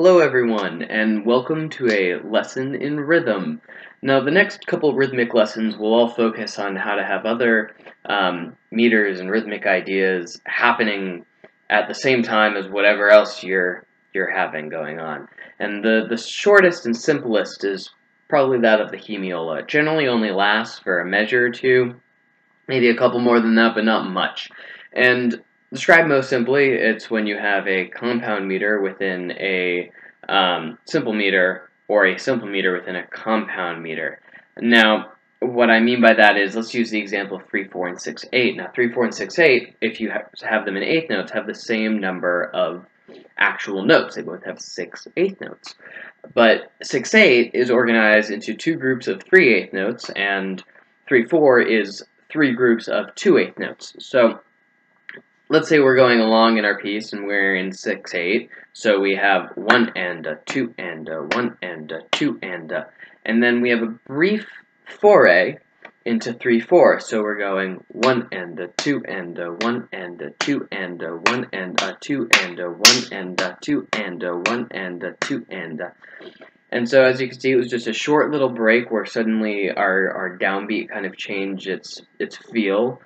Hello everyone, and welcome to a lesson in rhythm. Now, the next couple rhythmic lessons will all focus on how to have other meters and rhythmic ideas happening at the same time as whatever else you're having going on. And the shortest and simplest is probably that of the hemiola. It generally only lasts for a measure or two, maybe a couple more than that, but not much. And described most simply, it's when you have a compound meter within a simple meter, or a simple meter within a compound meter. Now, what I mean by that is, let's use the example of 3, 4, and 6, 8. Now, 3, 4, and 6, 8, if you have them in eighth notes, have the same number of actual notes. They both have 6 eighth notes. But 6, 8 is organized into two groups of 3 eighth notes, and 3, 4 is three groups of 2 eighth notes. So let's say we're going along in our piece and we're in 6, 8. So we have 1 and a 2 and a 1 and a 2 and then we have a brief foray into 3, 4. So we're going 1 and a 2 and a 1 and a 2 and a 1 and a 2 and a 1 and a 2 and a 1 and a 2 and a. And so, as you can see, it was just a short little break where suddenly our downbeat kind of changed its feel,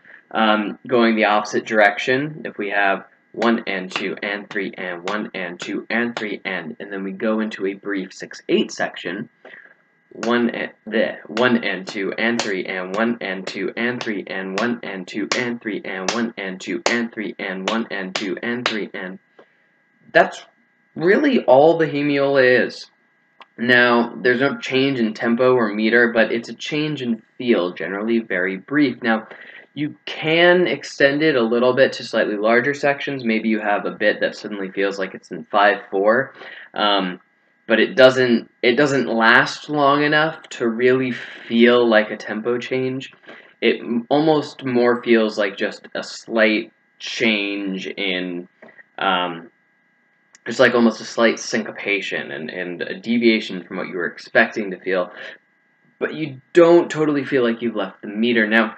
going the opposite direction. If we have 1 and 2 and 3 and 1 and 2 and 3 and then we go into a brief 6/8 section, 1 and 2 and 3 and 1 and 2 and 3 and 1 and 2 and 3 and 1 and 2 and 3 and 1 and 2 and 3 and that's really all the hemiola is. Now, there's no change in tempo or meter, but it's a change in feel, generally very brief. Now, you can extend it a little bit to slightly larger sections. Maybe you have a bit that suddenly feels like it's in 5/4, but it doesn't last long enough to really feel like a tempo change. It almost more feels like just a slight change in it's like almost a slight syncopation and a deviation from what you were expecting to feel, but you don't totally feel like you've left the meter. Now,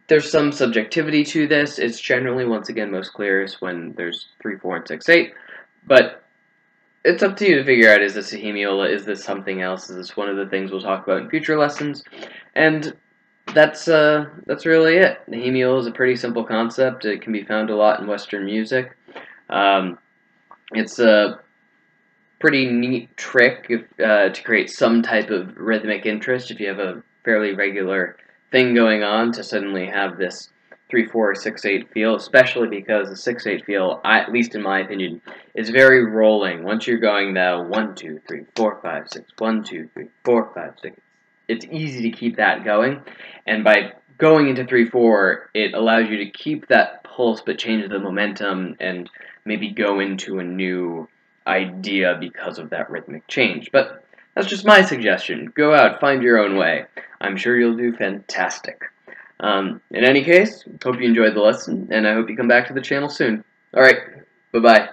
there's some subjectivity to this. It's generally, once again, most clearest when there's 3, 4, and 6, 8, but it's up to you to figure out, is this a hemiola, is this something else, is this one of the things we'll talk about in future lessons, and that's really it. The hemiola is a pretty simple concept. It can be found a lot in Western music. It's a pretty neat trick to create some type of rhythmic interest if you have a fairly regular thing going on, to suddenly have this 3, 4, 6, 8 feel, especially because the 6, 8 feel, at least in my opinion, is very rolling. Once you're going now 1, 2, 3, 4, 5, 6, 1, 2, 3, 4, 5, 6, it's easy to keep that going, and by going into 3, 4, it allows you to keep that pulse but change the momentum and maybe go into a new idea because of that rhythmic change. But that's just my suggestion. Go out, find your own way. I'm sure you'll do fantastic. In any case, hope you enjoyed the lesson, and I hope you come back to the channel soon. Alright, bye-bye.